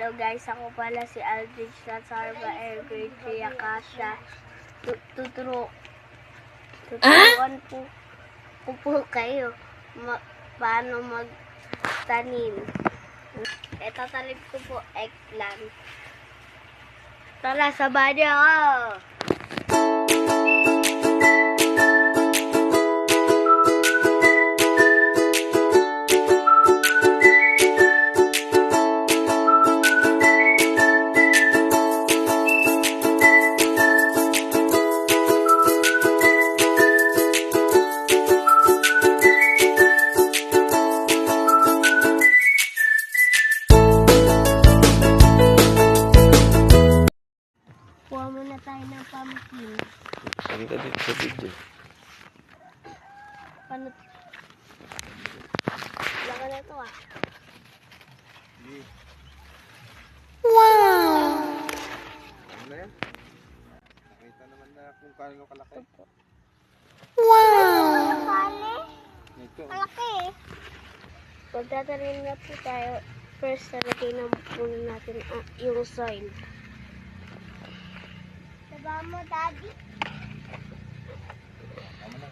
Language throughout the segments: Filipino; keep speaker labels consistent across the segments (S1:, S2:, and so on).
S1: Hello guys, ako pala si Aldrich Latsarba, grade 3 Akasha. Tuturuan po kayo paano magtanim. Ito talib ko po eggplant. Tara, sabay niyo ako! Kuha muna tayo ng pumpkin.
S2: Ang dito sa video.
S1: Paano? Laka na ito
S2: Wow!
S3: Ano yan? Nakita naman na kung paano kalaki.
S2: Wow!
S3: Ito.
S1: Malaki eh. Magtatanim na po tayo. First, nalagay na muna natin yung soil. Diba mo, Daddy?
S3: Tama na.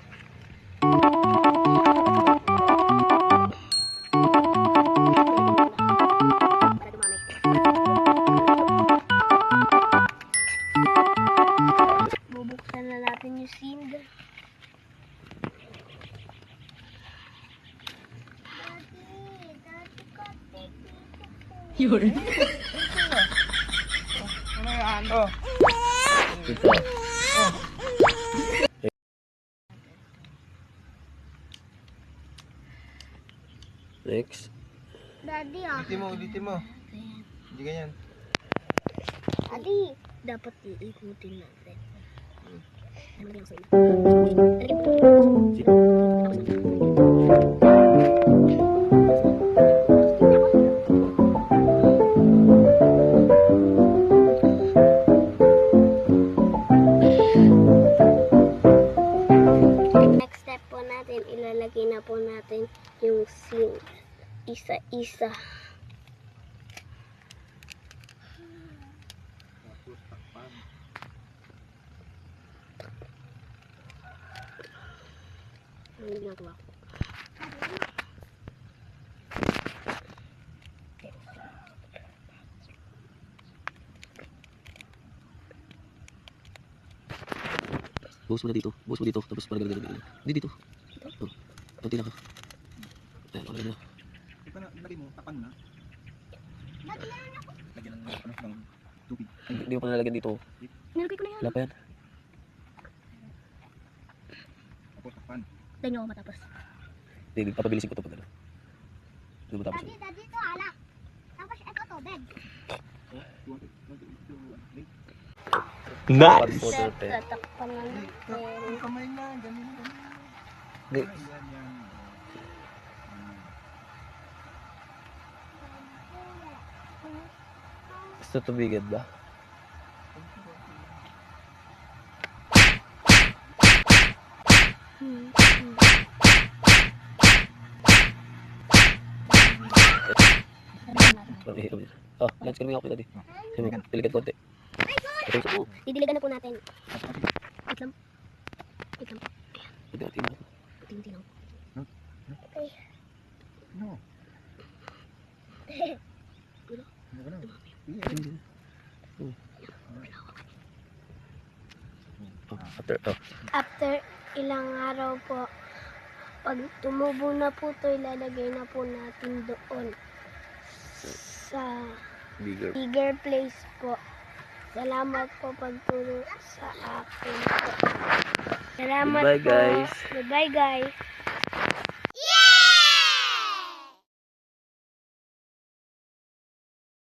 S1: Bubuksan na natin yung seed.
S2: Yun.
S3: Ano yan? Oh.
S2: Ito. Next.
S1: Daddy,
S3: Ulitin mo. Hindi ganyan.
S1: Daddy. Dapat iikutin natin. Next step po natin, ilalagay na po natin yung seed. Isa-isa.
S3: Tapos takpan.
S1: Ang ginagawa ko.
S2: Buhos mo na dito. Buhos mo dito. Tapos parang ganun. Hindi dito. Oh. Kunti lang ka. Ayan, ano na.
S3: Ito na, lagay mo, tapan na. Lagyan ng tubig.
S2: Hindi mo pa nalagyan dito.
S1: Nilagay ko na yan.
S2: Wala pa yan.
S3: Tapos takpan.
S1: Tayo nyo ako matapos.
S2: Hindi, papabilisin ko ito pag ano. Hindi mo tapos.
S1: Daddy, ito alak. Tapos ito tubig.
S2: Nice!
S1: Tatakpan na natin.
S3: Yung kamay na, ganun.
S2: Hindi.
S3: Yan.
S2: Gusto tubigan ba? Oh, lunch kami ako tadi. Sabi mo, piligan konti. Ito sa oh.
S1: Didiligan na po natin. Wait lang. Wait lang.
S2: Hindi natin mo.
S1: Tinti lang.
S3: Okay. No.
S1: Gulo.
S3: Wala.
S2: Oh, after, oh.
S1: After ilang araw po, pag tumubo na po ito, ilalagay na po natin doon sa bigger place po. Salamat po pagtulong sa akin po. Salamat
S2: Goodbye,
S1: po.
S2: guys.
S1: Goodbye guys.